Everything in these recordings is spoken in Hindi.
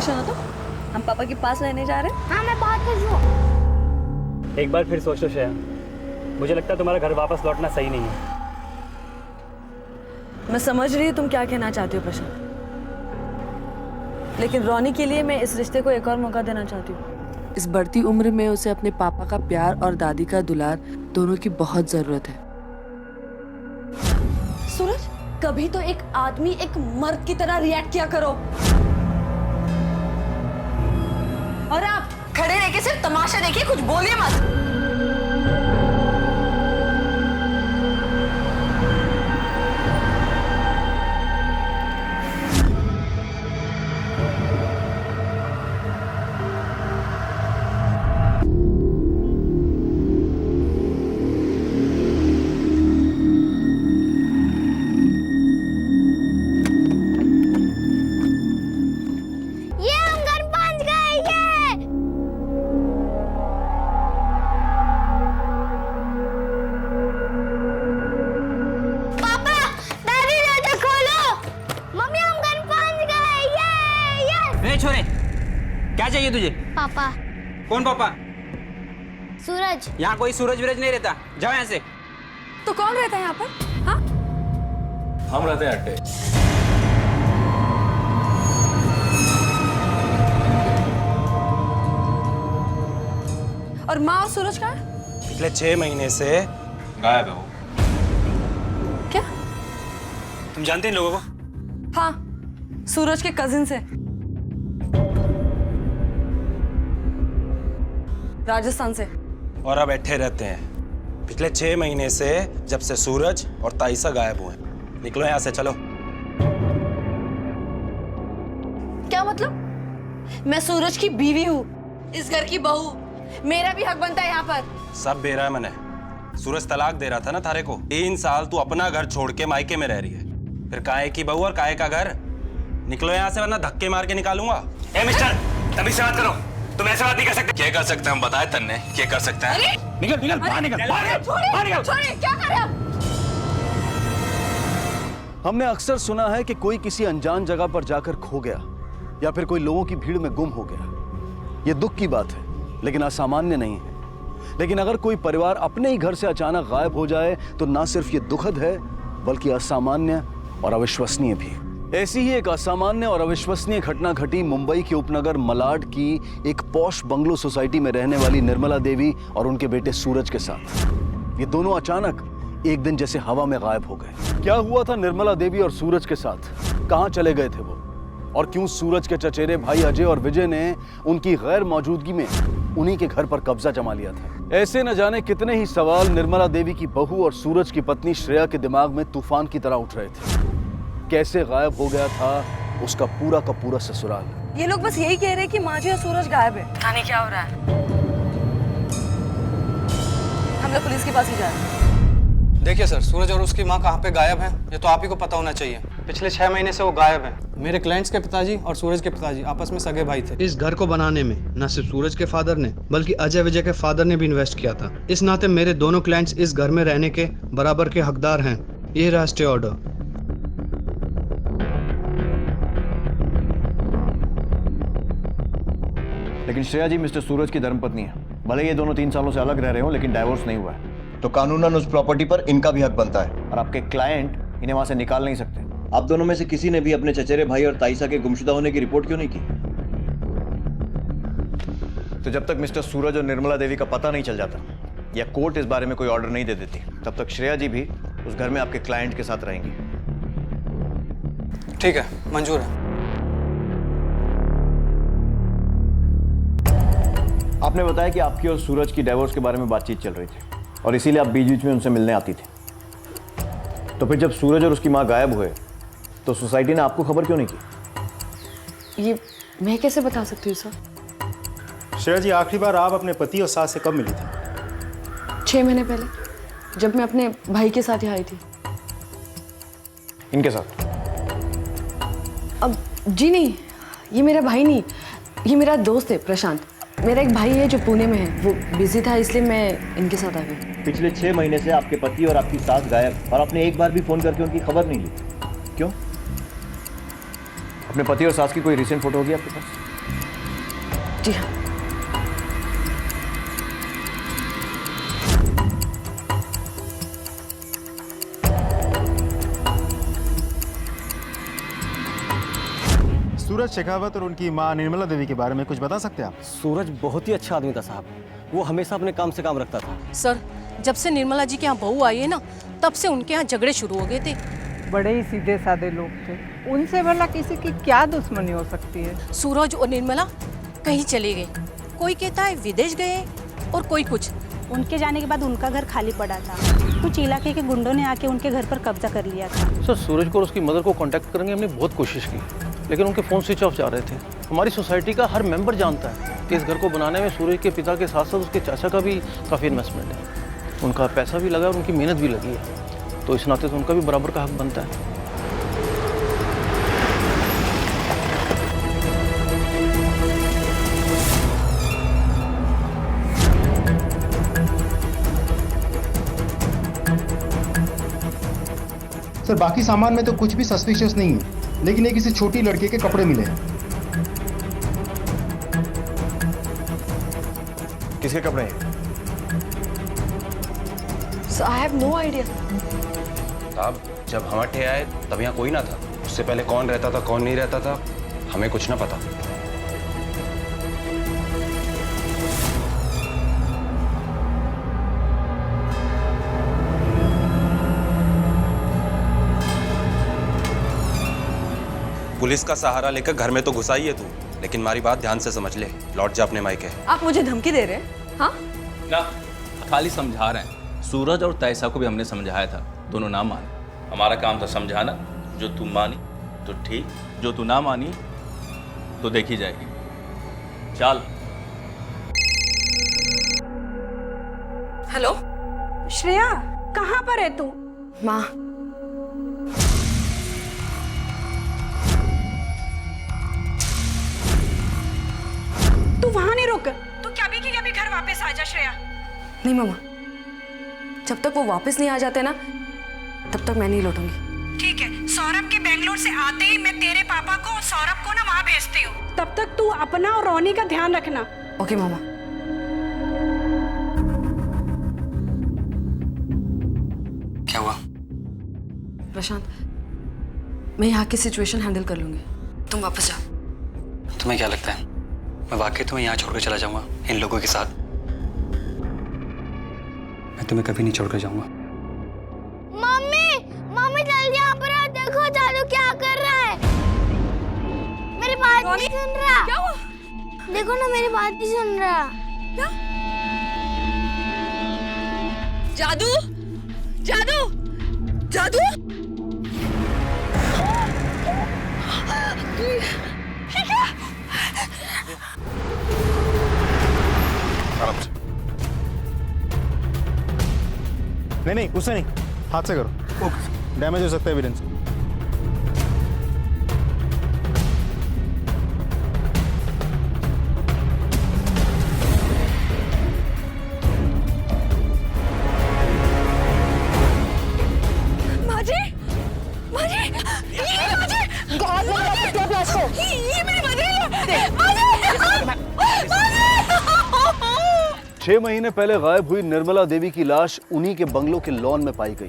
खुश हो तो हम पापा के पास रहने जा रहे हैं। हाँ मैं बहुत खुश हूँ। एक बार फिर सोचो श्रेया, मुझे लगता है तुम्हारा घर वापस लौटना सही नहीं है। मैं समझ रही हूँ तुम क्या कहना चाहती हो प्रशांत, लेकिन रोनी के लिए मैं इस रिश्ते को एक और मौका देना चाहती हूँ। इस बढ़ती उम्र में उसे अपने पापा का प्यार और दादी का दुलार दोनों की बहुत जरूरत है। सूरज, कभी तो एक आदमी एक मर्द की तरह रिएक्ट किया करो, और आप खड़े रह के सिर्फ तमाशा देखिए, कुछ बोलिए मत। छोरे, क्या चाहिए तुझे? पापा। कौन पापा? सूरज। यहाँ कोई सूरज विरज नहीं रहता, जाओ यहाँ से। तो कौन रहता है यहाँ पर? हाँ? हम रहते हैं अट्टे। और माँ और सूरज कहाँ? पिछले 6 महीने से गायब है वो। क्या? तुम जानते हैं इन लोगों को? हाँ, सूरज के कजिन से, राजस्थान से। और अब बैठे रहते हैं। पिछले 6 महीने से जब से सूरज और ताइसा गायब हुए। निकलो यहाँ से, चलो। क्या मतलब? मैं सूरज की बीवी हूँ, इस घर की बहू, मेरा भी हक बनता है यहाँ पर। सब बेरहम है। सूरज तलाक दे रहा था ना थारे को। 3 साल तू अपना घर छोड़ के मायके में रह रही है, फिर काहे की बहू और काहे का घर। निकलो यहाँ से वरना धक्के मार के निकालूंगा। ए मिस्टर, तभी से बात करो। तुम ऐसे बात नहीं कर सकते। क्या कर सकते हैं हम बताए तन्ने, क्या कर सकते हैं? निकल निकल बाहर निकल, बाहर निकल। छोड़िए, क्या कर रहे हैं आप? हमने अक्सर सुना है कि कोई किसी अनजान जगह पर जाकर खो गया या फिर कोई लोगों की भीड़ में गुम हो गया। यह दुख की बात है, लेकिन असामान्य नहीं है। लेकिन अगर कोई परिवार अपने ही घर से अचानक गायब हो जाए तो ना सिर्फ ये दुखद है, बल्कि असामान्य और अविश्वसनीय भी। ऐसी ही एक असामान्य और अविश्वसनीय घटना घटी मुंबई के उपनगर मलाड की एक पॉश बंगलो सोसाइटी में रहने वाली निर्मला देवी और उनके बेटे सूरज के साथ। ये दोनों अचानक एक दिन जैसे हवा में गायब हो गए। क्या हुआ था निर्मला देवी और सूरज के साथ? कहां चले गए थे वो? और क्यों सूरज के चचेरे भाई अजय और विजय ने उनकी गैर मौजूदगी में उन्हीं के घर पर कब्जा जमा लिया था? ऐसे न जाने कितने ही सवाल निर्मला देवी की बहू और सूरज की पत्नी श्रेया के दिमाग में तूफान की तरह उठ रहे थे। कैसे गायब हो गया था उसका पूरा का पूरा ससुराल। ये लोग बस यही कह रहे हैं कि माजी और सूरज गायब है। पता नहीं क्या हो रहा है। हम लोग पुलिस के पास ही जा रहे हैं। देखिए सर, सूरज और उसकी माँ कहाँ पे गायब हैं, ये तो आप ही को पता होना चाहिए। पिछले 6 महीने से वो गायब हैं। मेरे क्लाइंट्स के पिताजी और सूरज के पिताजी आपस में सगे भाई थे। इस घर को बनाने में न सिर्फ सूरज के फादर ने बल्कि अजय विजय के फादर ने भी इन्वेस्ट किया था। इस नाते मेरे दोनों क्लाइंट्स इस घर में रहने के बराबर के हकदार हैं। ये रहा स्टे ऑर्डर। लेकिन श्रेया जी मिस्टर सूरज की धर्मपत्नी है। भले ये दोनों 3 सालों से अलग रह रहे हो, लेकिन डाइवोर्स नहीं हुआ है। तो कानूनन उस प्रॉपर्टी पर इनका भी हक बनता है। और आपके क्लाइंट इन्हें वहां से निकाल नहीं सकते। आप दोनों में से किसी ने भी अपने चचेरे भाई और ताइसा के गुमशुदा होने की रिपोर्ट क्यों नहीं की? तो जब तक मिस्टर सूरज और निर्मला देवी का पता नहीं चल जाता या कोर्ट इस बारे में कोई ऑर्डर नहीं दे देती, तब तक श्रेया जी भी उस घर में आपके क्लाइंट के साथ रहेंगी। ठीक है, मंजूर है। आपने बताया कि आपकी और सूरज की डाइवोर्स के बारे में बातचीत चल रही थी और इसीलिए आप बीच बीच में उनसे मिलने आती थी। तो फिर जब सूरज और उसकी मां गायब हुए तो सोसाइटी ने आपको खबर क्यों नहीं की? ये मैं कैसे बता सकती हूँ सर? श्रेया जी, आखिरी बार आप अपने पति और सास से कब मिली थी? 6 महीने पहले, जब मैं अपने भाई के साथ यहाँ आई थी। इनके साथ? अब जी नहीं, ये मेरा भाई नहीं, ये मेरा दोस्त है प्रशांत। मेरा एक भाई है जो पुणे में है, वो बिजी था इसलिए मैं इनके साथ आ गई। पिछले 6 महीने से आपके पति और आपकी सास गायब और आपने एक बार भी फोन करके उनकी खबर नहीं ली। क्यों? अपने पति और सास की कोई रिसेंट फोटो होगी आपके पास? जी हाँ। सूरज शेखावत और उनकी मां निर्मला देवी के बारे में कुछ बता सकते हैं आप? सूरज बहुत ही अच्छा आदमी था साहब। वो हमेशा अपने काम से काम रखता था। सर, जब से निर्मला जी के यहाँ बहू आई है ना, तब से उनके यहाँ झगड़े शुरू हो गए थे। बड़े ही सीधे साधे लोग थे, उनसे भला किसी की क्या दुश्मनी हो सकती है। सूरज और निर्मला कहीं चले गए, कोई कहता है विदेश गए और कोई कुछ। उनके जाने के बाद उनका घर खाली पड़ा था, कुछ इलाके के गुंडों ने आके उनके घर पर कब्जा कर लिया था। सर, सूरज को और उसकी मदर को कांटेक्ट करेंगे हमने बहुत कोशिश की, लेकिन उनके फ़ोन स्विच ऑफ जा रहे थे। हमारी सोसाइटी का हर मेंबर जानता है कि इस घर को बनाने में सूरज के पिता के साथ साथ उसके चाचा का भी काफ़ी इन्वेस्टमेंट है। उनका पैसा भी लगा और उनकी मेहनत भी लगी है, तो इस नाते तो उनका भी बराबर का हक बनता है। सर, बाकी सामान में तो कुछ भी सस्पिशियस नहीं है, लेकिन ये किसी छोटी लड़के के कपड़े मिले हैं। किसके कपड़े हैं? So I have no idea. साहब, जब हम अट्ठे आए तब यहाँ कोई ना था। उससे पहले कौन रहता था कौन नहीं रहता था हमें कुछ ना पता। पुलिस का सहारा लेकर घर में तो घुसा ही है तू, लेकिन हमारी बात ध्यान से समझ ले, लौट जा अपने मायके। आप मुझे धमकी दे रहे हैं? हाँ ना, खाली समझा रहे हैं। सूरज और तैसा को भी हमने समझाया था, दोनों ना माने। हमारा काम था समझाना। जो तू मानी तो ठीक, जो तू ना मानी तो देखी जाएगी। चल। हेलो श्रेया, कहाँ पर है तू? माँ, तू वहाँ नहीं रुक, तू क्या भी घर वापस आ जा श्रेया। नहीं मामा, जब तक वो वापस नहीं आ जाते ना, तब तक मैं नहीं लौटूंगी। ठीक है, सौरभ के बेंगलोर से आते ही मैं तेरे पापा को और सौरभ को ना वहाँ भेजती हूँ। तब तक तू अपना और रोनी का ध्यान रखना। ओके मामा। क्या हुआ? प्रशांत, मैं यहाँ की सिचुएशन हैंडल कर लूंगी, तुम वापस जाओ। तुम्हें क्या लगता है मैं वाकई तुम्हें यहाँ छोड़कर चला जाऊंगा इन लोगों के साथ? मैं तुम्हें कभी नहीं छोड़कर जाऊंगा। मम्मी जल्दी यहाँ पर आ, देखो जादू क्या कर रहा है। मेरी बात नहीं सुन रहा। क्या हुआ? देखो ना, मेरी बात नहीं सुन रहा। क्या? जादू जादू जादू। नहीं, उसे नहीं, हाथ से करो। ओके, डैमेज हो सकता है एविडेंस। ये मेरी मदर। 6 महीने पहले गायब हुई निर्मला देवी की लाश उन्हीं के बंगलों के लॉन में पाई गई।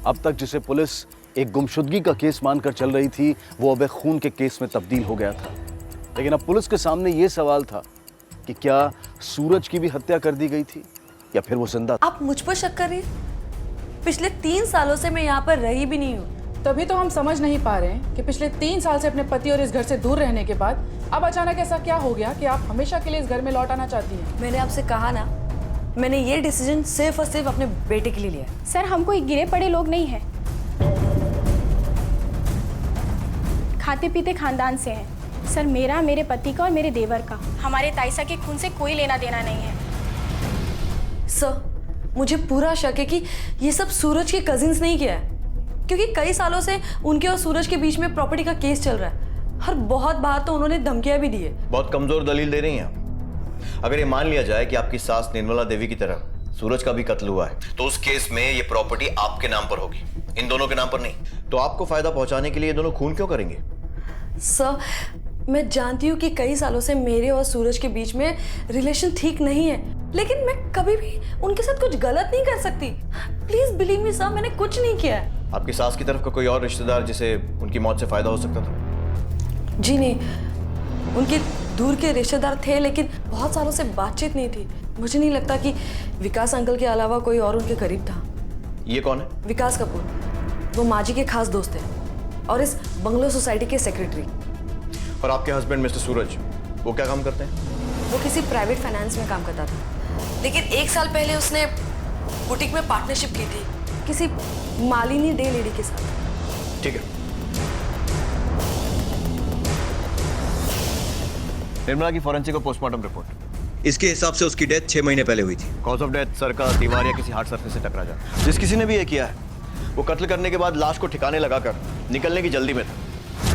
अब तक जिसे पुलिस एक गुमशुदगी का केस मानकर चल रही थी, वो अब एक खून के केस में तब्दील हो गया था। लेकिन अब पुलिस के सामने ये सवाल था कि क्या सूरज की भी हत्या कर दी गई थी या फिर वो जिंदा था? आप मुझ पर शक कर रही हैं? पिछले 3 सालों से मैं यहाँ पर रही भी नहीं हूँ। तभी तो हम समझ नहीं पा रहे हैं कि पिछले 3 साल से अपने पति और इस घर से दूर रहने के बाद अब अचानक ऐसा क्या हो गया कि आप हमेशा के लिए इस घर में लौट आना चाहती हैं। मैंने आपसे कहा ना, मैंने ये डिसीजन सिर्फ और सिर्फ अपने बेटे के लिए लिया है। सर, हम कोई गिरे पड़े लोग नहीं हैं, खाते पीते खानदान से हैं। सर, मेरा, मेरे पति का और मेरे देवर का, हमारे ताईसा के खून से कोई लेना देना नहीं है। सर, मुझे पूरा शक है कि ये सब सूरज के कजिन्स ने किया है, क्योंकि कई सालों से उनके और सूरज के बीच में प्रॉपर्टी का केस चल रहा है और बहुत बार तो उन्होंने धमकियां भी दी है। बहुत कमजोर दलील दे रही हैं आप। अगर ये मान लिया जाए कि आपकी सास निर्मला देवी की तरह सूरज का भी कत्ल हुआ है, तो उस केस में ये प्रॉपर्टी आपके नाम पर होगी, इन दोनों के नाम पर नहीं। तो आपको फायदा पहुंचाने के लिए ये दोनों खून क्यों करेंगे? सर, मैं जानती हूँ कि कई सालों से मेरे और सूरज के बीच में रिलेशन ठीक नहीं है, लेकिन मैं कभी भी उनके साथ कुछ गलत नहीं कर सकती। प्लीज बिलीव मी सर, मैंने कुछ नहीं किया है। आपकी सास की तरफ का कोई और रिश्तेदार जिसे उनकी मौत से फायदा हो सकता था? जी नहीं, उनके दूर के रिश्तेदार थे, लेकिन बहुत सालों से बातचीत नहीं थी। मुझे नहीं लगता कि विकास अंकल के अलावा कोई और उनके करीब था। ये कौन है? विकास कपूर, वो माँ जी के खास दोस्त हैं और इस बंगलो सोसाइटी के सेक्रेटरी। और आपके हस्बैंड मिस्टर सूरज, वो क्या काम करते हैं? वो किसी प्राइवेट फाइनेंस में काम करता था, लेकिन 1 साल पहले उसने बुटीक में पार्टनरशिप की थी किसी मालिनी डे लेडी के साथ। ठीक है। निर्मला की फॉरेंसिक और पोस्टमार्टम रिपोर्ट। इसके हिसाब से उसकी डेथ 6 महीने पहले हुई थी। कॉज ऑफ डेथ सर का दीवार या किसी हार्ड सरफेस से टकरा जाना। जिस किसी ने भी ये किया है वो कत्ल करने के बाद लाश को ठिकाने लगाकर निकलने की जल्दी में था,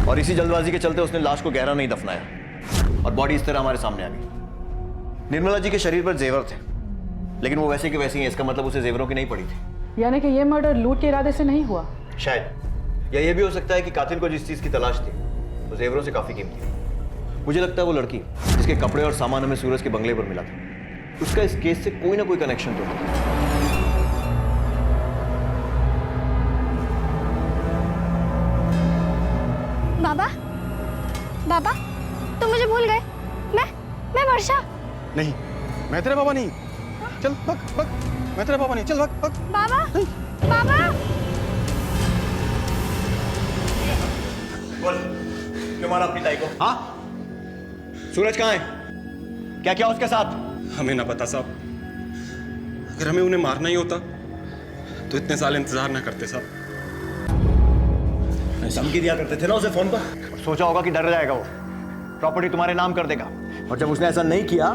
और इसी जल्दबाजी के चलते उसने लाश को गहरा नहीं दफनाया और बॉडी इस तरह हमारे सामने आ गई। निर्मला जी के शरीर पर जेवर थे, लेकिन वो वैसे की वैसी हैं, इसका मतलब उसे जेवरों की नहीं पड़ी थी। यानी कि ये मर्डर लूट के इरादे से नहीं हुआ? शायद, या ये भी हो सकता है कि कातिल को जिस चीज की तलाश थी वो जेवरों से काफी कीमती थी। मुझे लगता है वो लड़की जिसके कपड़े और सामान हमें सूरज के बंगले पर मिला था, उसका इस केस से कोई ना कोई कनेक्शन तो है। बाबा, बाबा, तुम मुझे भूल गए? मैं वर्षा। नहीं, मैं तेरा बाबा नहीं। चल भग भग, मैं तेरा बाबा नहीं। चल भग भग। बाबा, बाबा। बोल, क्यों मारा अपनी ताई को? हाँ? सूरज कहाँ है? क्या क्या उसके साथ? हमें ना पता साहब। अगर हमें उन्हें मारना ही होता तो इतने साल इंतजार ना करते साहब। धमकी दिया करते थे ना उसे फोन पर। सोचा होगा कि डर जाएगा वो, प्रॉपर्टी तुम्हारे नाम कर देगा, और जब उसने ऐसा नहीं किया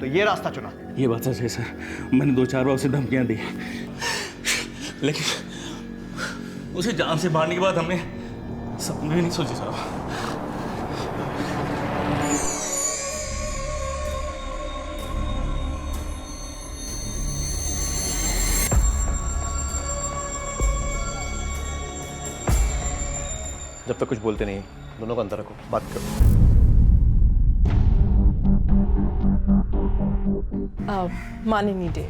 तो ये रास्ता चुना। ये बात सच है सर, मैंने 2-4 बार उसे धमकियां दी, लेकिन उसे जान से मारने के बाद हमने सपने भी नहीं सोचे साहब। जब तक कुछ बोलते नहीं, दोनों को अंदर रखो, बात करो। मालिनी डे,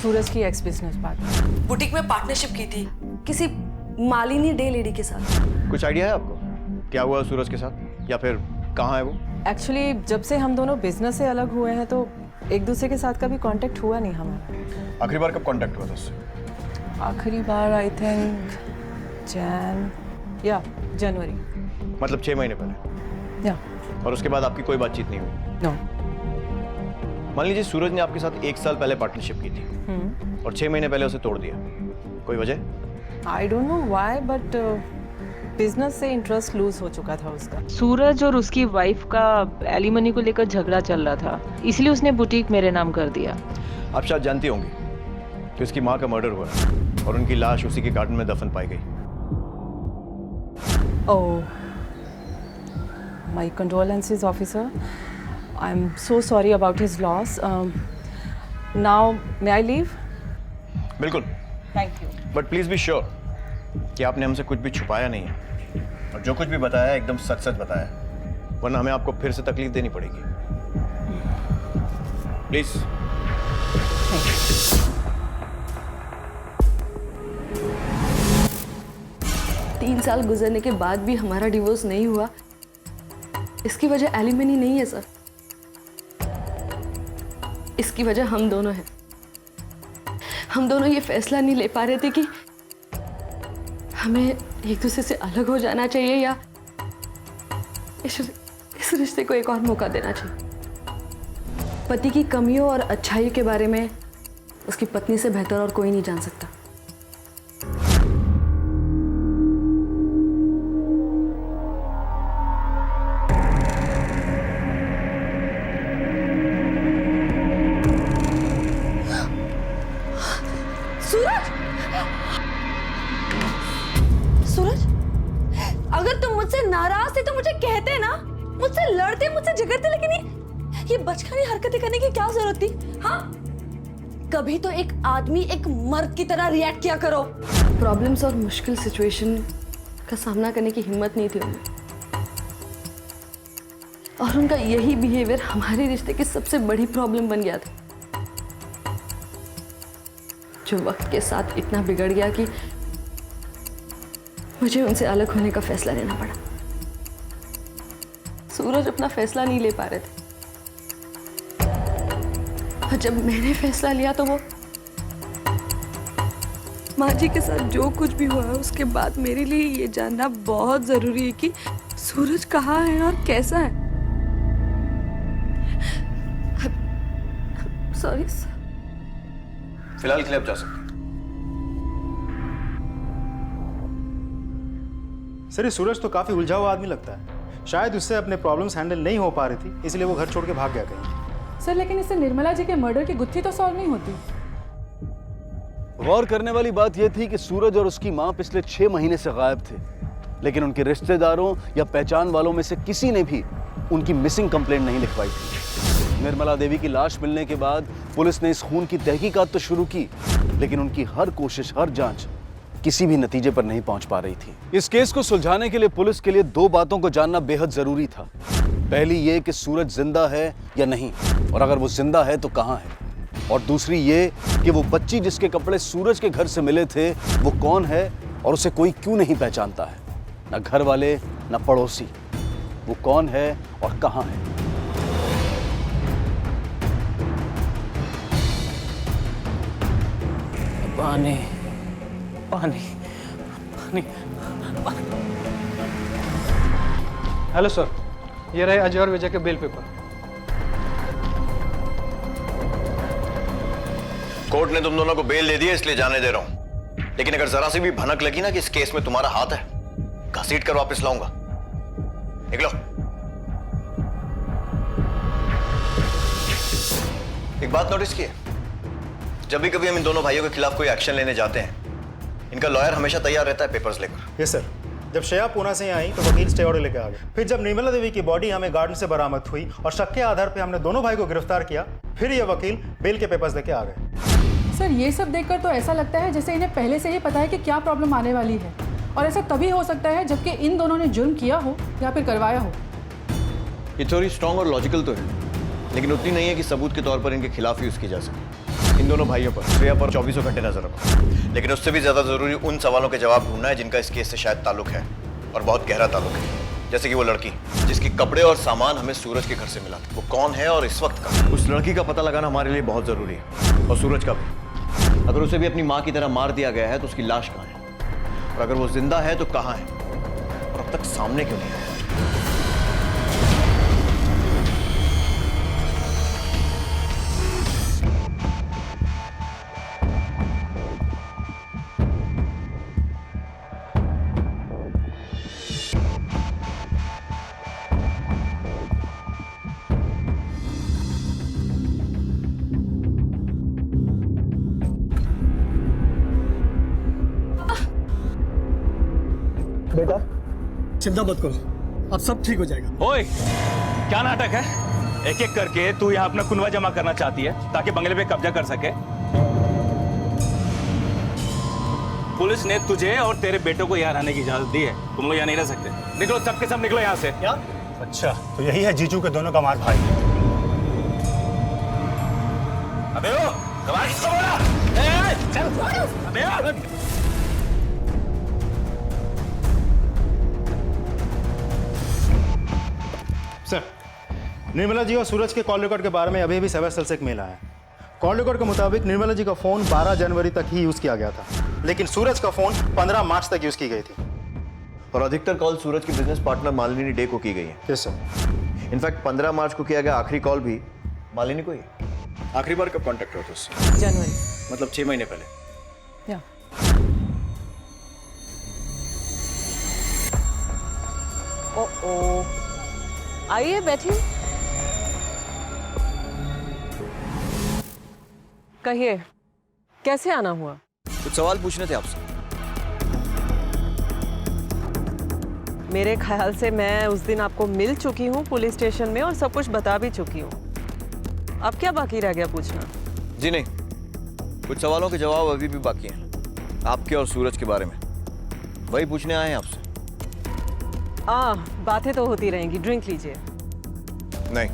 सूरज की एक्स बिजनेस पार्टनर। बुटीक में पार्टनरशिप की थी किसी मालिनी डे लेडी के साथ। कुछ आइडिया है आपको क्या हुआ सूरज के साथ, या फिर कहाँ है वो? एक्चुअली जब से हम दोनों बिजनेस से अलग हुए हैं तो एक दूसरे के साथ कभी कांटेक्ट हुआ नहीं हमारा। आखिरी बार कब कांटेक्ट हुआ था उससे? आखिरी बार आई थिंक जनवरी। मतलब 6 महीने पहले? या। और उसके बाद आपकी कोई बातचीत नहीं हुई? नो। मान लीजिए सूरज ने आपके साथ 1 साल पहले पार्टनरशिप की थी और 6 महीने पहले उसे तोड़ दिया, कोई वजह? I don't know why, but business से इंटरेस्ट लूज हो चुका था उसका। सूरज और उसकी वाइफ का एलिमनी को लेकर झगड़ा चल रहा था, इसलिए उसने बुटीक मेरे नाम कर दिया। आप शायद जानती होंगी कि उसकी माँ का मर्डर हुआ और उनकी लाश उसी के गार्डन में दफन पाई गई। Oh, my condolences officer, I am so sorry about his loss. Now may I leave? बिल्कुल। Thank you. But please be sure कि आपने हमसे कुछ भी छुपाया नहीं है, और जो कुछ भी बताया एकदम सच सच बताया, वरना हमें आपको फिर से तकलीफ देनी पड़ेगी। प्लीज। 3 साल गुजरने के बाद भी हमारा डिवोर्स नहीं हुआ, इसकी वजह एलिमनी नहीं है सर, इसकी वजह हम दोनों हैं। हम दोनों ये फैसला नहीं ले पा रहे थे कि हमें एक दूसरे से अलग हो जाना चाहिए या इस रिश्ते को एक और मौका देना चाहिए। पति की कमियों और अच्छाई के बारे में उसकी पत्नी से बेहतर और कोई नहीं जान सकता। सूरज, अगर तुम मुझसे नाराज थे तो मुझे कहते ना, मुझसे लड़ते, मुझसे झगड़ते, लेकिन ये बचकानी हरकतें करने की क्या जरूरत थी? हाँ, कभी तो एक आदमी एक मर्द की तरह रिएक्ट किया करो। प्रॉब्लम्स और मुश्किल सिचुएशन का सामना करने की हिम्मत नहीं थी उनमें। और उनका यही बिहेवियर हमारे रिश्ते की सबसे बड़ी प्रॉब्लम बन गया था, जो वक्त के साथ इतना बिगड़ गया कि मुझे उनसे अलग होने का फैसला लेना पड़ा। सूरज अपना फैसला नहीं ले पा रहे थे, और जब मैंने फैसला लिया तो वो माँ जी के साथ जो कुछ भी हुआ है उसके बाद मेरे लिए ये जानना बहुत जरूरी है कि सूरज कहाँ है और कैसा है। सॉरी फिलहाल के लिए आप जा सकते हैं। सर ये सूरज तो काफी उलझा हुआ आदमी लगता है, शायद उससे अपने प्रॉब्लम्स हैंडल नहीं हो पा रही थी, इसलिए वो घर छोड़ के भाग गया कहीं। सर लेकिन इससे निर्मला जी के मर्डर की गुत्थी तो सॉल्व नहीं होती। गौर करने वाली बात यह थी कि सूरज और उसकी मां पिछले 6 महीने से गायब थे, लेकिन उनके रिश्तेदारों या पहचान वालों में से किसी ने भी उनकी मिसिंग कंप्लेंट नहीं लिखवाई थी। निर्मला देवी की लाश मिलने के बाद पुलिस ने इस खून की तहकीकात तो शुरू की, लेकिन उनकी हर कोशिश, हर जांच किसी भी नतीजे पर नहीं पहुंच पा रही थी। इस केस को सुलझाने के लिए पुलिस के लिए 2 बातों को जानना बेहद जरूरी था। पहली ये कि सूरज जिंदा है या नहीं, और अगर वो जिंदा है तो कहां है, और दूसरी ये कि वो बच्ची जिसके कपड़े सूरज के घर से मिले थे वो कौन है और उसे कोई क्यों नहीं पहचानता है, ना घर वाले ना पड़ोसी। वो कौन है और कहां है। पानी पानी पानी पानी। हेलो सर, ये रहे अजय और विजय के बेल पेपर। कोर्ट ने तुम दोनों को बेल दे दी है, इसलिए जाने दे रहा हूं। लेकिन अगर जरा सी भी भनक लगी ना कि इस केस में तुम्हारा हाथ है, घसीट कर वापस लाऊंगा। निकलो। एक बात नोटिस की है, जब भी कभी हम इन दोनों भाइयों के खिलाफ कोई एक्शन लेने जाते हैं, इनका लॉयर हमेशा तैयार रहता है पेपर्स लेकर। यस सर, जब श्रेया पूना से आई तो वकील स्टे ऑर्डर लेकर आ गए। फिर जब निर्मला देवी की बॉडी हमें गार्डन से बरामद हुई और शक के आधार पर हमने दोनों भाई को गिरफ्तार किया, फिर ये वकील बेल के पेपर्स लेके आ गए। सर ये सब देखकर तो ऐसा लगता है जैसे इन्हें पहले से ही पता है कि क्या प्रॉब्लम आने वाली है, और ऐसा तभी हो सकता है जबकि इन दोनों ने जुर्म किया हो या फिर करवाया हो। ये थ्योरी स्ट्रॉन्ग और लॉजिकल तो है, लेकिन उतनी नहीं है कि सबूत के तौर पर इनके खिलाफ यूज की जा सके। इन दोनों भाइयों पर, श्रेया पर 24 घंटे नजर रखो, लेकिन उससे भी ज्यादा जरूरी उन सवालों के जवाब ढूंढना है जिनका इस केस से शायद ताल्लुक है, और बहुत गहरा ताल्लुक है। जैसे कि वो लड़की जिसके कपड़े और सामान हमें सूरज के घर से मिला था, वो कौन है और इस वक्त का। उस लड़की का पता लगाना हमारे लिए बहुत जरूरी है, और सूरज का भी। अगर उसे भी अपनी माँ की तरह मार दिया गया है तो उसकी लाश कहाँ है, और अगर वो जिंदा है तो कहाँ है, और अब तक सामने क्यों नहीं आया। बेटा चिंता मत करो, अब सब ठीक हो जाएगा। ओए, क्या नाटक है? एक एक करके तू यहाँ अपना कुनवा जमा करना चाहती है ताकि बंगले पे कब्जा कर सके। पुलिस ने तुझे और तेरे बेटों को यहाँ रहने की इजाजत दी है, तुम लोग यहाँ नहीं रह सकते। निकलो, सबके सब निकलो यहाँ से। क्या? अच्छा, तो यही है जीजू के दोनों कमार भाई। अबे ओ, कमाल किसको बोला? चल, अबे ओ। सर, निर्मला जी और सूरज के कॉल रिकॉर्ड के बारे में अभी भी साइबर सेल से एक मेल आया है। कॉल रिकॉर्ड के मुताबिक निर्मला जी का फोन 12 जनवरी तक ही यूज किया गया था, लेकिन सूरज का फोन 15 मार्च तक यूज की गई थी। और अधिकतर कॉल सूरज की बिजनेस पार्टनर मालिनी डे को की गई है। Yes sir. इनफैक्ट 15 मार्च को किया गया आखिरी कॉल भी मालिनी को ही। आखिरी बार कब कांटेक्ट हुआ था उससे? जनवरी, मतलब 6 महीने पहले। या ओ आइए बैठिए। कहिए कैसे आना हुआ? कुछ सवाल पूछने थे आपसे। मेरे ख्याल से मैं उस दिन आपको मिल चुकी हूँ पुलिस स्टेशन में और सब कुछ बता भी चुकी हूँ। अब क्या बाकी रह गया पूछना? जी नहीं, कुछ सवालों के जवाब अभी भी बाकी हैं, आपके और सूरज के बारे में। वही पूछने आए हैं आपसे। बातें तो होती रहेंगी, ड्रिंक लीजिए। नहीं,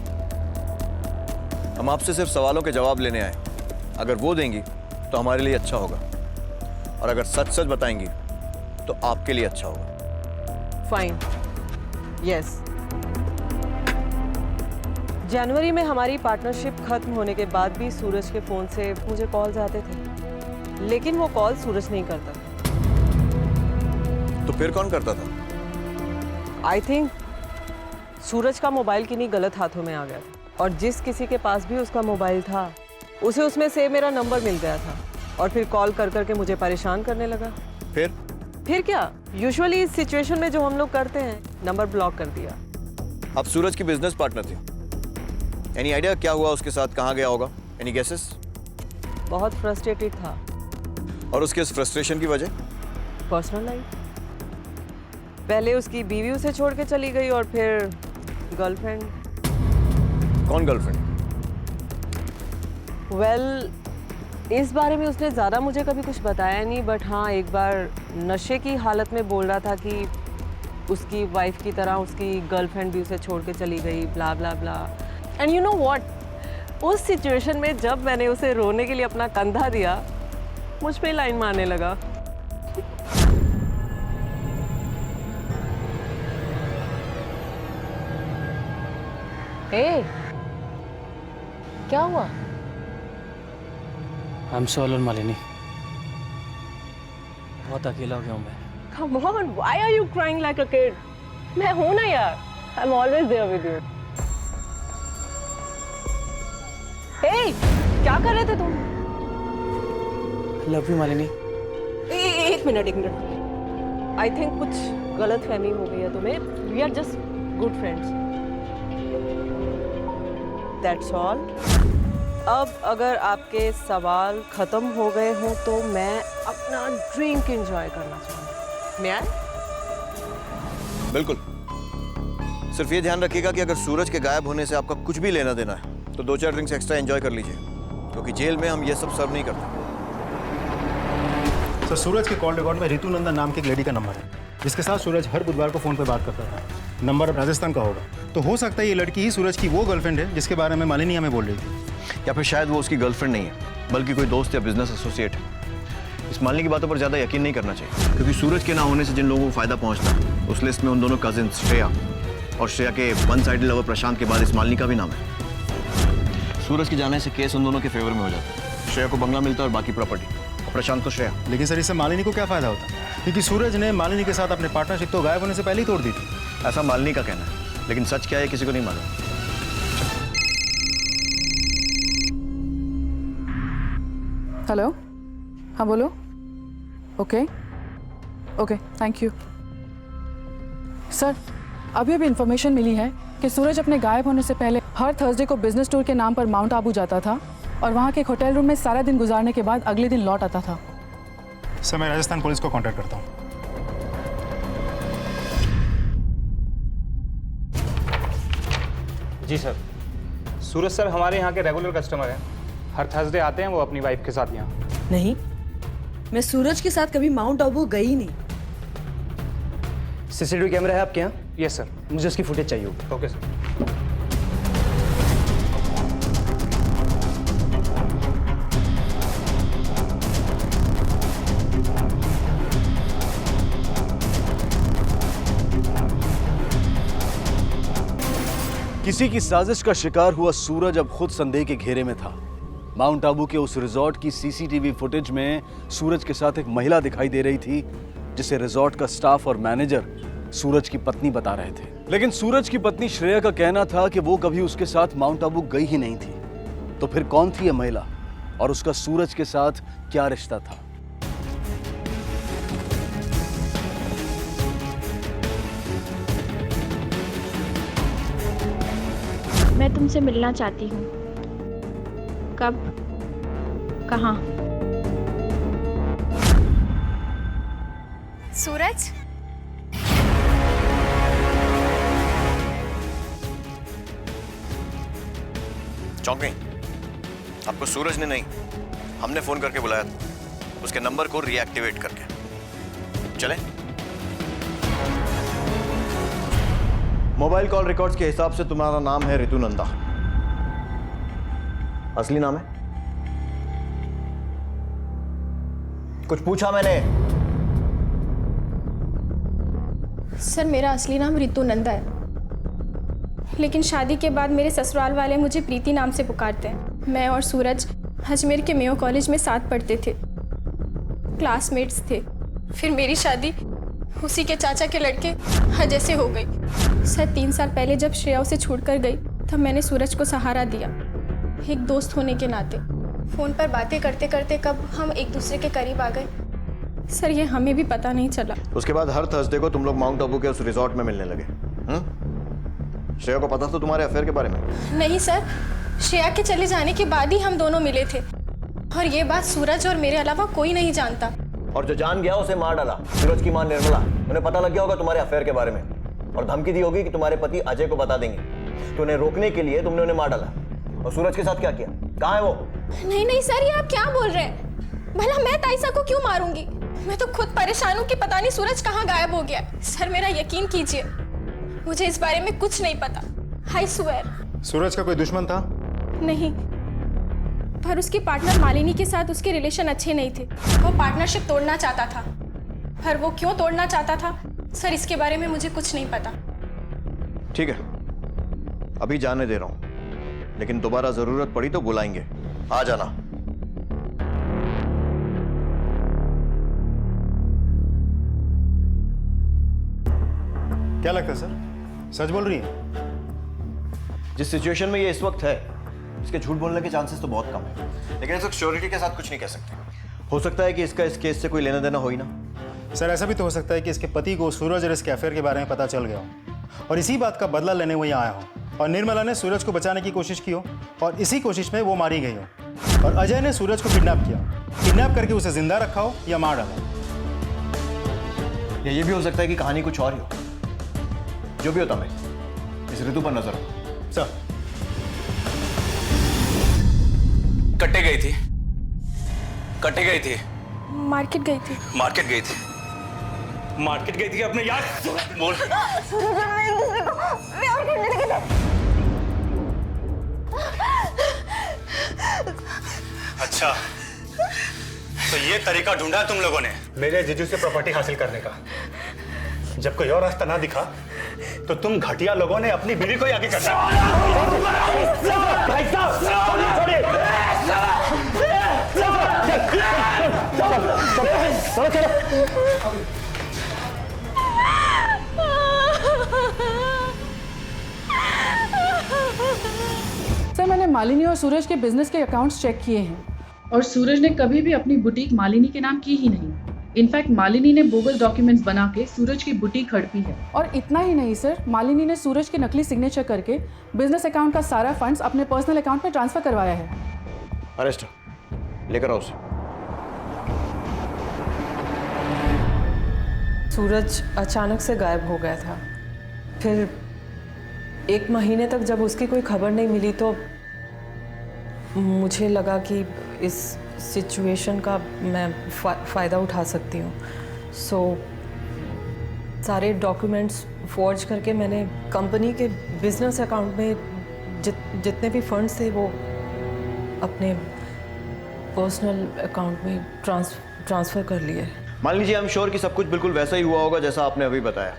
हम आपसे सिर्फ सवालों के जवाब लेने आए। अगर वो देंगी तो हमारे लिए अच्छा होगा, और अगर सच सच बताएंगी तो आपके लिए अच्छा होगा। Fine, yes. जनवरी में हमारी पार्टनरशिप खत्म होने के बाद भी सूरज के फोन से मुझे कॉल्स आते थे, लेकिन वो कॉल सूरज नहीं करता। तो फिर कौन करता था? आई थिंक सूरज का मोबाइल किन्हीं गलत हाथों में आ गया था, और जिस किसी के पास भी उसका मोबाइल था उसे उसमें से मेरा नंबर मिल गया था, और फिर कॉल कर करके मुझे परेशान करने लगा। फिर क्या, यूजुअली इस सिचुएशन में जो हम लोग करते हैं, नंबर ब्लॉक कर दिया। आप सूरज की बिजनेस पार्टनर थे। एनी आइडिया क्या हुआ उसके साथ, कहाँ गया होगा? Any guesses? बहुत फ्रस्ट्रेटेड था। और उसके इस फ्रस्ट्रेशन की वजह? Personal life. पहले उसकी बीवी उसे छोड़ के चली गई, और फिर गर्लफ्रेंड। कौन गर्लफ्रेंड? वेल, इस बारे में उसने ज़्यादा मुझे कभी कुछ बताया नहीं, बट हाँ, एक बार नशे की हालत में बोल रहा था कि उसकी वाइफ की तरह उसकी गर्लफ्रेंड भी उसे छोड़ के चली गई, ब्ला ब्ला ब्ला। एंड यू नो व्हाट, उस सिचुएशन में जब मैंने उसे रोने के लिए अपना कंधा दिया, मुझ पे लाइन मारने लगा। ए, क्या हुआ? आई एम सो अलोन मालिनी, बहुत अकेला हो गया हूँ मैं। Come on, why are you crying like a kid? मैं हूँ ना यार, I'm always there with you. Hey, क्या कर रहे थे तुम? Love you Malini. एक मिनट। I think कुछ गलत फहमी हो गई है तुम्हें। We are just good friends. That's all. अब अगर आपके सवाल खत्म हो गए हों तो मैं अपना ड्रिंक एंजॉय करना चाहूँगी। मैं? बिल्कुल। सिर्फ ये ध्यान रखिएगा कि अगर सूरज के गायब होने से आपका कुछ भी लेना देना है तो 2-4 ड्रिंक्स एक्स्ट्रा एंजॉय कर लीजिए, क्योंकि जेल में हम ये सब सर्व नहीं करते। सर, सूरज के कॉल रिकॉर्ड में रितु नंदन नाम की एक लेडी का नंबर है, जिसके साथ सूरज हर बुधवार को फ़ोन पर बात करता था। नंबर राजस्थान का होगा, तो हो सकता है ये लड़की ही सूरज की वो गर्लफ्रेंड है जिसके बारे में मालिनी हमें बोल रही थी। या फिर शायद वो उसकी गर्लफ्रेंड नहीं है, बल्कि कोई दोस्त या बिजनेस एसोसिएट है। इस मालिनी की बातों पर ज़्यादा यकीन नहीं करना चाहिए, क्योंकि सूरज के ना होने से जिन लोगों को फायदा पहुंचता है उस लिस्ट में उन दोनों कजिन श्रेया और श्रेया के वन साइडेड लवर प्रशांत के बाद इस मालिनी का भी नाम है। सूरज के जाने से केस उन दोनों के फेवर में हो जाता है। श्रेया को बंगला मिलता है और बाकी प्रॉपर्टी, और प्रशांत को श्रेया। लेकिन सर, इससे मालिनी को क्या फ़ायदा होता? क्योंकि सूरज ने मालिनी के साथ अपने पार्टनरशिप तो गायब होने से पहले ही तोड़ दी थी। ऐसा मालिनी का कहना है, लेकिन सच क्या है किसी को नहीं मालूम। हेलो, हाँ बोलो। Okay, thank you. सर, अभी इन्फॉर्मेशन मिली है कि सूरज अपने गायब होने से पहले हर थर्सडे को बिजनेस टूर के नाम पर माउंट आबू जाता था, और वहाँ के एक होटल रूम में सारा दिन गुजारने के बाद अगले दिन लौट आता था। सर, मैं राजस्थान पुलिस को कांटेक्ट करता हूँ। जी सर। सूरज सर हमारे यहाँ के रेगुलर कस्टमर हैं, हर थर्सडे आते हैं वो अपनी वाइफ के साथ यहाँ। नहीं, मैं सूरज के साथ कभी माउंट आबू गई नहीं। सीसीटीवी कैमरा है आपके यहाँ? यस सर, मुझे उसकी फुटेज चाहिए होगी। Okay sir. किसी की साजिश का शिकार हुआ सूरज अब खुद संदेह के घेरे में था। माउंट आबू के उस रिजॉर्ट की सीसीटीवी फुटेज में सूरज के साथ एक महिला दिखाई दे रही थी, जिसे रिजॉर्ट का स्टाफ और मैनेजर सूरज की पत्नी बता रहे थे। लेकिन सूरज की पत्नी श्रेया का कहना था कि वो कभी उसके साथ माउंट आबू गई ही नहीं थी। तो फिर कौन थी यह महिला और उसका सूरज के साथ क्या रिश्ता था? मैं तुमसे मिलना चाहती हूँ। कब? कहाँ? सूरज? चौंक गई? आपको सूरज ने नहीं, हमने फोन करके बुलाया था, उसके नंबर को रीएक्टिवेट करके। चलें? मोबाइल कॉल रिकॉर्ड्स के हिसाब से तुम्हारा नाम है ऋतु नंदा। असली नाम है? कुछ पूछा मैंने? सर मेरा असली नाम ऋतु नंदा है, लेकिन शादी के बाद मेरे ससुराल वाले मुझे प्रीति नाम से पुकारते हैं। मैं और सूरज अजमेर के मेयो कॉलेज में साथ पढ़ते थे, क्लासमेट्स थे। फिर मेरी शादी उसी के चाचा के लड़के अजय से हो गई। सर 3 साल पहले जब श्रेया उसे छोड़कर गई तब मैंने सूरज को सहारा दिया, एक दोस्त होने के नाते। फ़ोन पर बातें करते करते कब हम एक दूसरे के करीब आ गए सर, ये हमें भी पता नहीं चला। उसके बाद हर थर्सडे को तुम लोग माउंट आबू के उस रिजॉर्ट में मिलने लगे। श्रेया को पता था तुम्हारे अफेयर के बारे में? नहीं सर, श्रेया के चले जाने के बाद ही हम दोनों मिले थे, और ये बात सूरज और मेरे अलावा कोई नहीं जानता। और जो जान गया उसे मार डाला। सूरज की मां निर्मला, उन्हें पता लग गया होगा तुम्हारे अफेयर के बारे में, और धमकी दी होगी कि तुम्हारे पति अजय को बता देंगे। तो उन्हें रोकने के लिए तुमने उन्हें मार डाला। और सूरज के साथ क्या किया? कहाँ है वो? नहीं नहीं सर, ये आप क्या बोल रहे हैं? भला मैं ताइसा को क्यों मारूंगी? मैं तो खुद परेशान हूँ कि पता नहीं सूरज कहाँ गायब हो गया। सर मेरा यकीन कीजिए, मुझे इस बारे में कुछ नहीं पता। I swear. सूरज का कोई दुश्मन था? नहीं, पर उसकी पार्टनर मालिनी के साथ उसके रिलेशन अच्छे नहीं थे। वो पार्टनरशिप तोड़ना चाहता था, पर वो क्यों तोड़ना चाहता था सर, इसके बारे में मुझे कुछ नहीं पता। ठीक है, अभी जाने दे रहा हूं, लेकिन दोबारा जरूरत पड़ी तो बुलाएंगे, आ जाना। क्या लगता है सर, सच बोल रही है? जिस सिचुएशन में ये इस वक्त है, इसके झूठ बोलने के चांसेस तो बहुत कम है, लेकिन इस वक्त श्योरिटी के साथ कुछ नहीं कह सकते। हो सकता है कि इसका इस केस से कोई लेना देना हो ही ना। सर ऐसा भी तो हो सकता है कि इसके पति को सूरज और इसके अफेयर के बारे में पता चल गया हो, और इसी बात का बदला लेने वो यहाँ आया हो, और निर्मला ने सूरज को बचाने की कोशिश की हो, और इसी कोशिश में वो मारी गई हो, और अजय ने सूरज को किडनैप किया, किडनैप करके उसे जिंदा रखा हो या मार डाला। या ये भी हो सकता है कि कहानी कुछ और ही हो। जो भी होता, मैं इस ऋतु पर नजर रखूं। सर कट्टे गई थी, कट्टे गई थी, मार्केट गई थी। मार्केट गई थी, मार्केट गई थी अपने यार बोल। अच्छा, तो ये तरीका ढूंढा तुम लोगों ने मेरे जीजू से प्रॉपर्टी हासिल करने का। जब कोई और रास्ता ना दिखा तो तुम घटिया लोगों ने अपनी बीवी को ही आगे करना। सर मैंने मालिनी और सूरज के बिजनेस के अकाउंट्स चेक किए हैं, और सूरज ने कभी भी अपनी बुटीक मालिनी के नाम की ही नहीं। इनफैक्ट मालिनी ने बोगस डॉक्यूमेंट्स बना के सूरज की बुटीक हड़पी है। और इतना ही नहीं सर, मालिनी ने सूरज के नकली सिग्नेचर करके बिजनेस अकाउंट का सारा फंड्स अपने पर्सनल अकाउंट में ट्रांसफर करवाया है। अरेस्ट, लेकर आओ उसे। सूरज अचानक से गायब हो गया था। फिर 1 महीने तक जब उसकी कोई खबर नहीं मिली तो मुझे लगा कि इस सिचुएशन का मैं फ़ायदा उठा सकती हूँ। सारे डॉक्यूमेंट्स फॉर्ज करके मैंने कंपनी के बिजनेस अकाउंट में जितने भी फंड्स थे वो अपने पर्सनल अकाउंट में ट्रांसफ़र कर लिए। मान लीजिए हम श्योर कि सब कुछ बिल्कुल वैसा ही हुआ होगा जैसा आपने अभी बताया,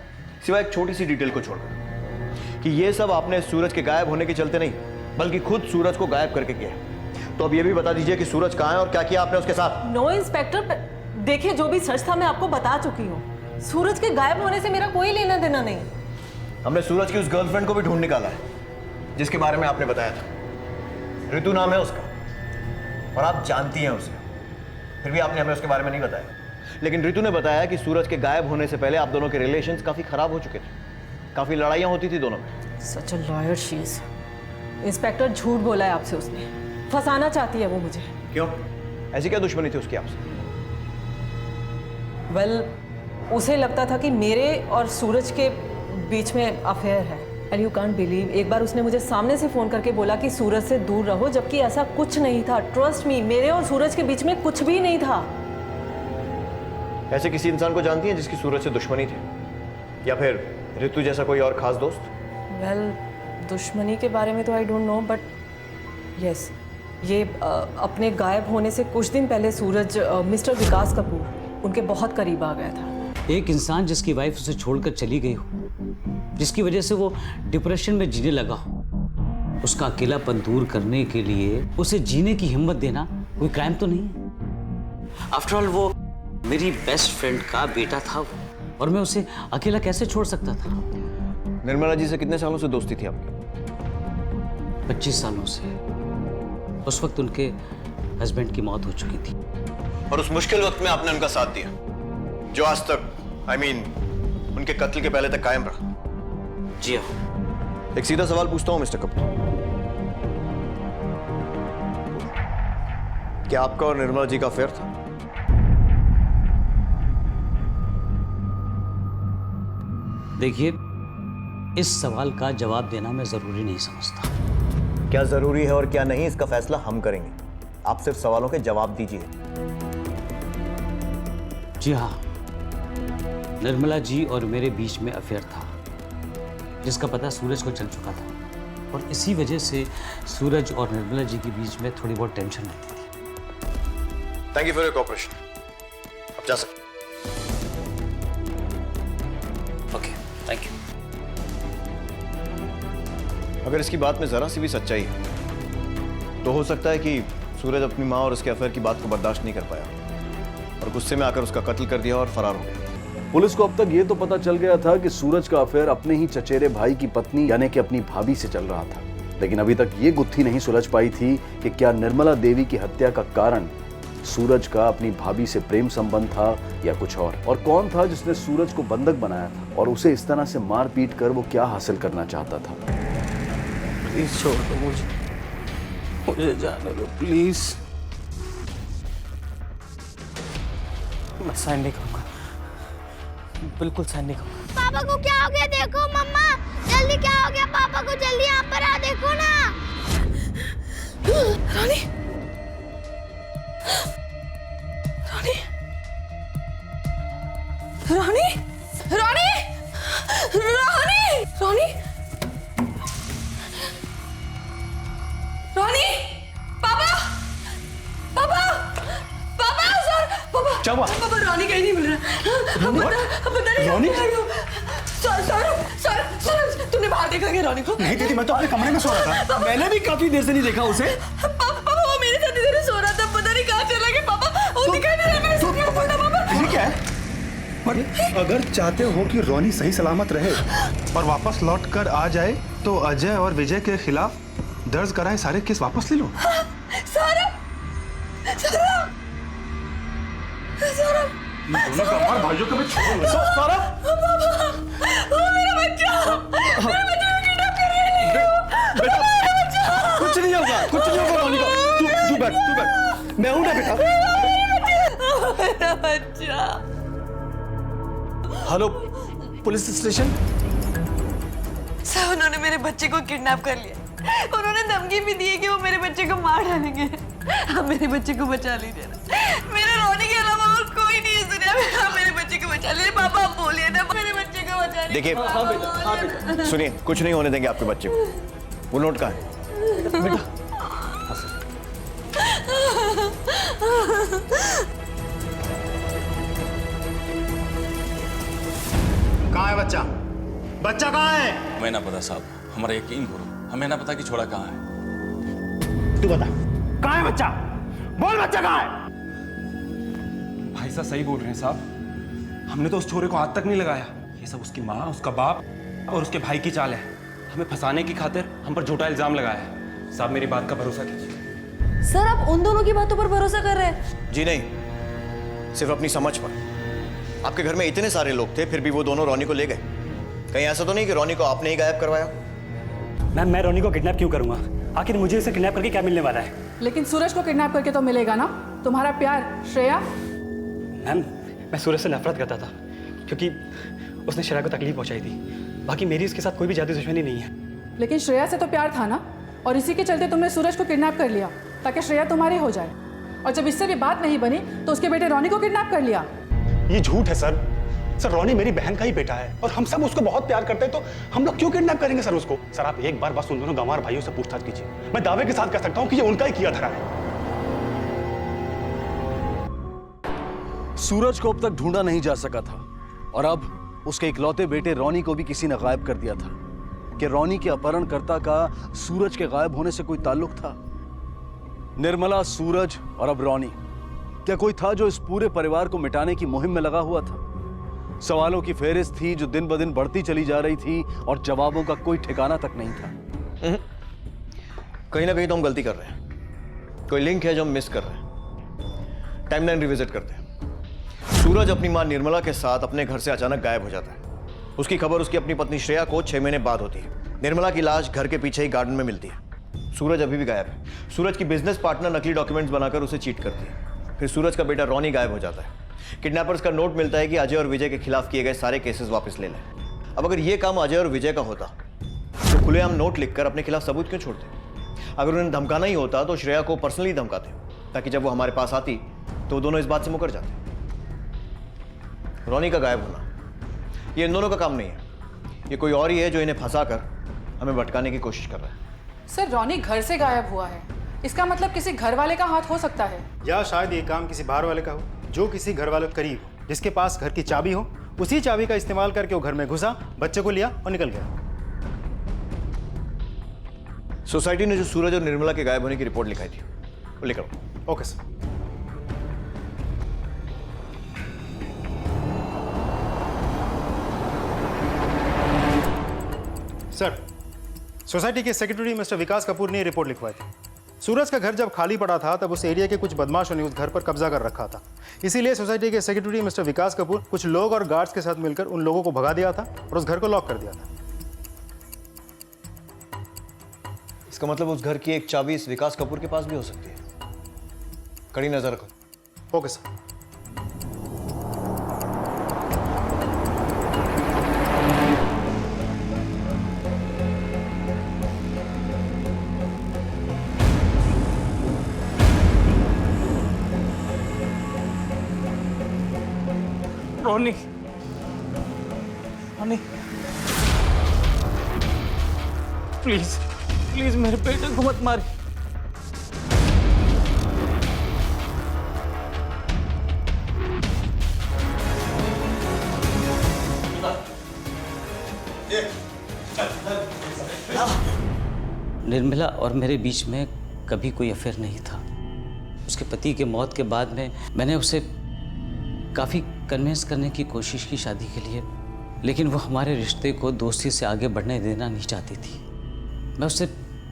सिवाय एक छोटी सी डिटेल को छोड़कर, कि ये सब आपने सूरज के गायब होने के चलते नहीं, बल्कि खुद सूरज को गायब करके किया। तो अब ये भी बता दीजिए कि सूरज कहाँ है और क्या किया आपने उसके साथ। नो इंस्पेक्टर, देखिए जो भी सच था मैं आपको बता चुकी हूँ। सूरज के गायब होने से मेरा कोई लेना देना नहीं। हमने सूरज की उस गर्लफ्रेंड को भी ढूंढ निकाला है जिसके बारे में आपने बताया था। ऋतु नाम है उसका, और आप जानती हैं उसे, फिर भी आपने हमें उसके बारे में नहीं बताया। लेकिन ऋतु ने बताया कि सूरज के गायब होने से पहले आप दोनों के रिलेशंस काफी खराब हो चुके थे, काफी लड़ाइयां होती थी दोनों में। Such a lawyer she is. Inspector झूठ बोला है आपसे, उसने फंसाना चाहती है वो मुझे। क्यों? ऐसी क्या दुश्मनी थी उसकी आपसे? वेल, उसे लगता था कि मेरे और सूरज के बीच में अफेयर है। एंड यू कांट बिलीव, एक बार उसने मुझे सामने से फ़ोन करके बोला कि सूरज से दूर रहो, जबकि ऐसा कुछ नहीं था। ट्रस्ट मी, मेरे और सूरज के बीच में कुछ भी नहीं था। ऐसे किसी इंसान को जानती हैं जिसकी सूरज से दुश्मनी थी, या फिर ऋतु जैसा कोई और खास दोस्त? वेल, दुश्मनी के बारे में तो I don't know, but yes, ये अपने गायब होने से कुछ दिन पहले सूरज मिस्टर विकास कपूर उनके बहुत करीब आ गया था। एक इंसान जिसकी वाइफ उसे छोड़कर चली गई हो, जिसकी वजह से वो डिप्रेशन में जीने लगा हो, उसका अकेलापन दूर करने के लिए उसे जीने की हिम्मत देना कोई क्राइम तो नहीं है। आफ्टर ऑल वो मेरी बेस्ट फ्रेंड का बेटा था और मैं उसे अकेला कैसे छोड़ सकता था। निर्मला जी से कितने सालों से दोस्ती थी आपकी? 25 सालों से। उस वक्त उनके हस्बैंड की मौत हो चुकी थी। और उस मुश्किल वक्त में आपने उनका साथ दिया, जो आज तक उनके कत्ल के पहले तक कायम रहा। जी हाँ। एक सीधा सवाल पूछता हूं मिस्टर कपूर, क्या आपका और निर्मला जी का अफेयर था? देखिए, इस सवाल का जवाब देना मैं जरूरी नहीं समझता। क्या जरूरी है और क्या नहीं, इसका फैसला हम करेंगे। आप सिर्फ सवालों के जवाब दीजिए। जी हाँ, निर्मला जी और मेरे बीच में अफेयर था, जिसका पता सूरज को चल चुका था, और इसी वजह से सूरज और निर्मला जी के बीच में थोड़ी बहुत टेंशन रहती थी। Thank you for your cooperation. आप जा सकते। Okay, thank you. अगर इसकी बात में जरा सी भी सच्चाई है तो हो सकता है कि सूरज अपनी माँ और उसके अफेयर की बात को बर्दाश्त नहीं कर पाया और गुस्से में आकर उसका कत्ल कर दिया और फरार हो गया। पुलिस को अब तक ये तो पता चल गया था कि सूरज का अफेयर अपने ही चचेरे भाई की पत्नी यानी कि अपनी भाभी से चल रहा था, लेकिन अभी तक ये गुत्थी नहीं सुलझ पाई थी कि क्या निर्मला देवी की हत्या का कारण सूरज का अपनी भाभी से प्रेम संबंध था या कुछ और कौन था जिसने सूरज को बंधक बनाया था और उसे इस तरह से मार पीट कर वो क्या हासिल करना चाहता था। प्लीज छोड़ दो मुझे जाने दो प्लीज। मैं साइन नहीं करूंगा, बिल्कुल साइन नहीं करूंगा। पापा को क्या हो गया? देखो मम्मा, जल्दी क्या हो गया पापा को? जल्दी यहाँ पर आ, देखो ना। रानी, रानी, रानी, रानी, रानी, रानी, रानी, पापा, पापा, पापा, सर, पापा, क्या हुआ? पापा, रानी कहीं नहीं मिल रहा। पता नहीं रानी? सर, सर, सर, सर, तुमने बाहर देखा क्या रानी को? नहीं दीदी, मैं तो अपने कमरे में सो रहा था। मैंने भी काफी देर से नहीं देखा उसे। पापा, वो मेरे साथ इधर सो रहा था, पता नहीं कहाँ चला गया पापा। वो दिखाई नहीं रहा मेरे साथ। पापा, ये क्या है? अगर चाहते हो कि रोनी सही सलामत रहे और वापस लौट कर आ जाए तो अजय और विजय के खिलाफ दर्ज कराए सारे केस वापस ले लो। सारा, सारा, सारा, दोनों का हमारे भाइयों को मैं छोड़ूंगा। सारा, वो मेरा बच्चा को किडनैप कर रहे हैं। बेटा, कुछ नहीं होगा, कुछ नहीं होगा रोनी को। तू बैठ, मैं हूं ना बेटा। मेरा बच्चा। Hello, police station. सर, उन्होंने मेरे बच्चे को किडनैप कर लिया। उन्होंने धमकी भी दी है कि वो मेरे बच्चे को मार डालेंगे। आप मेरे बच्चे को बचा लीजिए ना। मेरे रोने के अलावा और कोई नहीं है दुनिया। आप मेरे बच्चे को बचा लीजिए। पापा, आप बोलिए ना, मेरे बच्चे को बचा लीजिए। देखिए, हाँ बेटा, सुनिए, कुछ नहीं होने देंगे आपके बच्चे को। वो नोट कहाँ है? बेटा, कहाँ है बच्चा? बच्चा कहाँ है? हमें ना पता साहब, हमारा यकीन करो, हमें ना पता कि छोड़ा कहाँ है। तू बता, कहाँ है बच्चा? बोल, बच्चा कहाँ है? भाई साहब सही बोल रहे हैं साहब, हमने तो उस छोरे को हाथ तक नहीं लगाया। ये सब उसकी माँ, उसका बाप और उसके भाई की चाल है। हमें फंसाने की खातिर हम पर झूठा इल्जाम लगाया है। साहब मेरी बात का भरोसा कीजिए। सर, आप उन दोनों की बातों पर भरोसा कर रहे हैं? जी नहीं, सिर्फ अपनी समझ पर। आपके घर में इतने सारे लोग थे, फिर भी वो दोनों रोनी को ले गए। कहीं ऐसा तो नहीं कि रोनी को आपने ही गायब करवाया? मैम, मैं रोनी को किडनैप क्यों करूंगा? आखिर मुझे इसे किडनैप करके क्या मिलने वाला है? लेकिन सूरज को किडनैप करके तो मिलेगा ना तुम्हारा प्यार श्रेया। मैम, मैं सूरज से नफरत करता था क्योंकि उसने श्रेया को तकलीफ पहुंचाई थी। बाकी मेरी उसके साथ कोई भी जाती दुश्मनी नहीं है। लेकिन श्रेया से तो प्यार था ना, और इसी के चलते तुमने सूरज को किडनैप कर लिया ताकि श्रेया तुम्हारी हो जाए। और जब इससे भी बात नहीं बनी तो उसके बेटे रोनी को किडनैप कर लिया। ये झूठ है सर। सर रोनी मेरी बहन का ही बेटा है और हम सब उसको बहुत प्यार करते हैं, तो हम लोग क्यों किडनैप करेंगे सर उसको? सर आप एक बार बस उन दोनों गंवार भाइयों से पूछताछ कीजिए, मैं दावे के साथ कह सकता हूं कि ये उनका ही किया धरा है। सूरज को अब तक ढूंढा नहीं जा सका था और अब उसके इकलौते बेटे रॉनी को भी किसी ने गायब कर दिया था। कि रॉनी के अपहरणकर्ता का सूरज के गायब होने से कोई ताल्लुक था? निर्मला, सूरज और अब रॉनी, क्या कोई था जो इस पूरे परिवार को मिटाने की मुहिम में लगा हुआ था? सवालों की फेहरिस्त थी जो दिन ब दिन बढ़ती चली जा रही थी और जवाबों का कोई ठिकाना तक नहीं था। कहीं ना कहीं तो हम गलती कर रहे हैं, कोई लिंक है जो हम मिस कर रहे हैं। टाइमलाइन रिविजिट करते हैं। सूरज अपनी मां निर्मला के साथ अपने घर से अचानक गायब हो जाता है। उसकी खबर उसकी अपनी पत्नी श्रेया को 6 महीने बाद होती है। निर्मला की लाश घर के पीछे ही गार्डन में मिलती है। सूरज अभी भी गायब है। सूरज की बिजनेस पार्टनर नकली डॉक्यूमेंट्स बनाकर उसे चीट करती है। फिर सूरज का बेटा रॉनी गायब हो जाता है। किडनैपर्स का नोट मिलता है कि अजय और विजय के खिलाफ किए गए सारे केसेस वापस ले लें। अब अगर ये काम अजय और विजय का होता तो खुलेआम नोट लिखकर अपने खिलाफ सबूत क्यों छोड़ते? अगर उन्हें धमकाना ही होता तो श्रेया को पर्सनली धमकाते, ताकि जब वो हमारे पास आती तो दोनों इस बात से मुकर जाते। रॉनी का गायब होना ये इन दोनों का काम नहीं है, ये कोई और ही है जो इन्हें फंसाकर हमें भटकाने की कोशिश कर रहा है। सर रॉनी घर से गायब हुआ है, इसका मतलब किसी घर वाले का हाथ हो सकता है, या शायद ये काम किसी बाहर वाले का हो जो किसी घर वाले के करीब हो, जिसके पास घर की चाबी हो। उसी चाबी का इस्तेमाल करके वो घर में घुसा, बच्चे को लिया और निकल गया। सोसाइटी ने जो सूरज और निर्मला के गायब होने की रिपोर्ट लिखाई थी वो लेकर आओ। Okay sir. सर, सोसाइटी के सेक्रेटरी मिस्टर विकास कपूर ने रिपोर्ट लिखवाई थी। सूरज का घर जब खाली पड़ा था तब उस एरिया के कुछ बदमाशों ने उस घर पर कब्जा कर रखा था। इसीलिए सोसाइटी के सेक्रेटरी मिस्टर विकास कपूर कुछ लोग और गार्ड्स के साथ मिलकर उन लोगों को भगा दिया था और उस घर को लॉक कर दिया था। इसका मतलब उस घर की एक चाबी इस विकास कपूर के पास भी हो सकती है। कड़ी नजर रखो। Okay sir. Ronnie, Ronnie, please please मेरे बेटे को मत मार। निर्मला और मेरे बीच में कभी कोई अफेयर नहीं था। उसके पति के मौत के बाद में मैंने उसे काफ़ी कन्विंस करने की कोशिश की शादी के लिए, लेकिन वो हमारे रिश्ते को दोस्ती से आगे बढ़ने देना नहीं चाहती थी। मैं उससे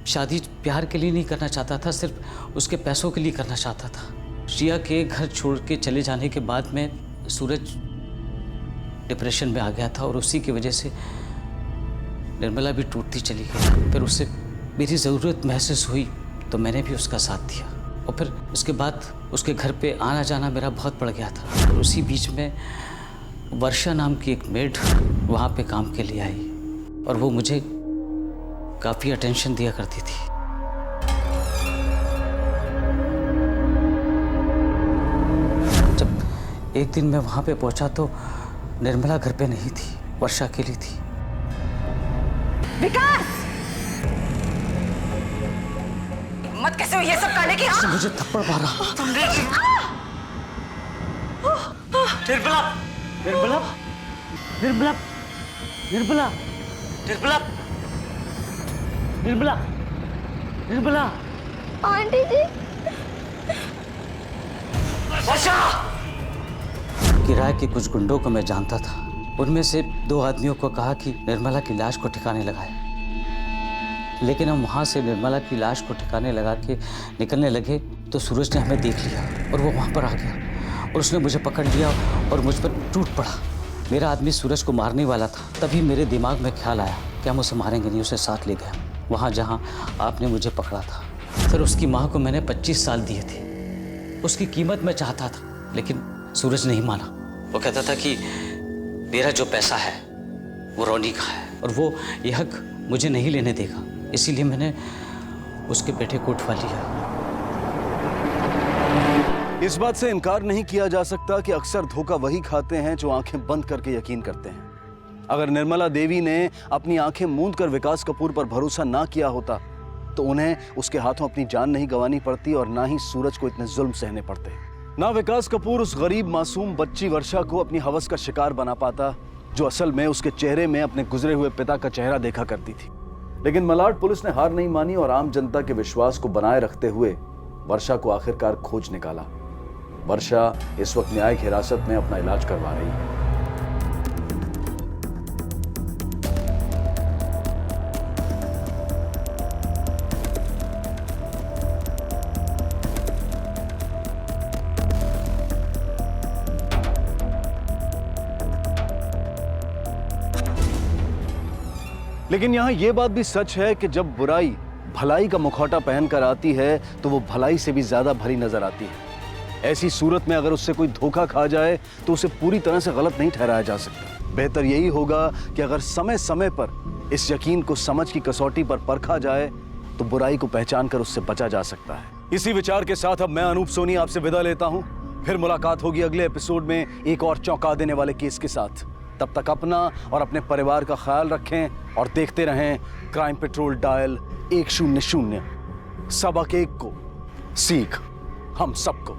शादी प्यार के लिए नहीं करना चाहता था, सिर्फ उसके पैसों के लिए करना चाहता था। श्रिया के घर छोड़ के चले जाने के बाद में सूरज डिप्रेशन में आ गया था और उसी की वजह से निर्मला भी टूटती चली गई। फिर उससे मेरी ज़रूरत महसूस हुई तो मैंने भी उसका साथ दिया और फिर उसके बाद उसके घर पे आना जाना मेरा बहुत बढ़ गया था। और उसी बीच में वर्षा नाम की एक मेड वहाँ पे काम के लिए आई और वो मुझे काफ़ी अटेंशन दिया करती थी। जब एक दिन मैं वहाँ पे पहुँचा तो निर्मला घर पे नहीं थी, वर्षा अकेली थी। विकास, हिम्मत कैसे हुई ये सब करने की? मुझे थप्पड़ मारा। निर्मला, निर्मला, निर्मला, निर्मला, निर्मला, निर्मला, निर्मला। आंटी जी। वर्षा। किराए के कुछ गुंडों को मैं जानता था। उनमें से 2 आदमियों को कहा कि निर्मला की लाश को ठिकाने लगाए, लेकिन हम वहाँ से निर्मला की लाश को ठिकाने लगा के निकलने लगे तो सूरज ने हमें देख लिया और वो वहाँ पर आ गया और उसने मुझे पकड़ लिया और मुझ पर टूट पड़ा। मेरा आदमी सूरज को मारने वाला था, तभी मेरे दिमाग में ख्याल आया कि हम उसे मारेंगे नहीं, उसे साथ ले गए वहाँ जहाँ आपने मुझे पकड़ा था। फिर उसकी माँ को मैंने 25 साल दिए थे। उसकी कीमत मैं चाहता था, लेकिन सूरज नहीं माना। वो कहता था कि मेरा जो पैसा है वो रॉनी का है और वो ये हक मुझे नहीं लेने देगा, इसीलिए मैंने उसके बेटे को उठवा लिया। इस बात से इनकार नहीं किया जा सकता कि अक्सर धोखा वही खाते हैं जो आंखें बंद करके यकीन करते हैं। अगर निर्मला देवी ने अपनी आंखें मूंद कर विकास कपूर पर भरोसा ना किया होता तो उन्हें उसके हाथों अपनी जान नहीं गंवानी पड़ती और ना ही सूरज को इतने जुल्म सहने पड़ते। ना विकास कपूर उस गरीब मासूम बच्ची वर्षा को अपनी हवस का शिकार बना पाता जो असल में उसके चेहरे में अपने गुजरे हुए पिता का चेहरा देखा करती थी। लेकिन मलाड पुलिस ने हार नहीं मानी और आम जनता के विश्वास को बनाए रखते हुए वर्षा को आखिरकार खोज निकाला। वर्षा इस वक्त न्यायिक हिरासत में अपना इलाज करवा रही है। लेकिन यहां यह बात भी सच है कि जब बुराई भलाई का मुखौटा पहनकर आती है तो वो भलाई से भी ज्यादा भरी नजर आती है। ऐसी सूरत में अगर उससे कोई धोखा खा जाए तो उसे पूरी तरह से गलत नहीं ठहराया जा सकता। बेहतर यही होगा कि अगर समय समय पर इस यकीन को समझ की कसौटी पर परखा जाए तो बुराई को पहचान कर उससे बचा जा सकता है। इसी विचार के साथ अब मैं अनूप सोनी आपसे विदा लेता हूं। फिर मुलाकात होगी अगले एपिसोड में एक और चौंका देने वाले केस के साथ। तब तक अपना और अपने परिवार का ख्याल रखें और देखते रहें क्राइम पेट्रोल डायल 100। सबक एक को सीख हम सबको।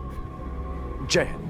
जय हिंद।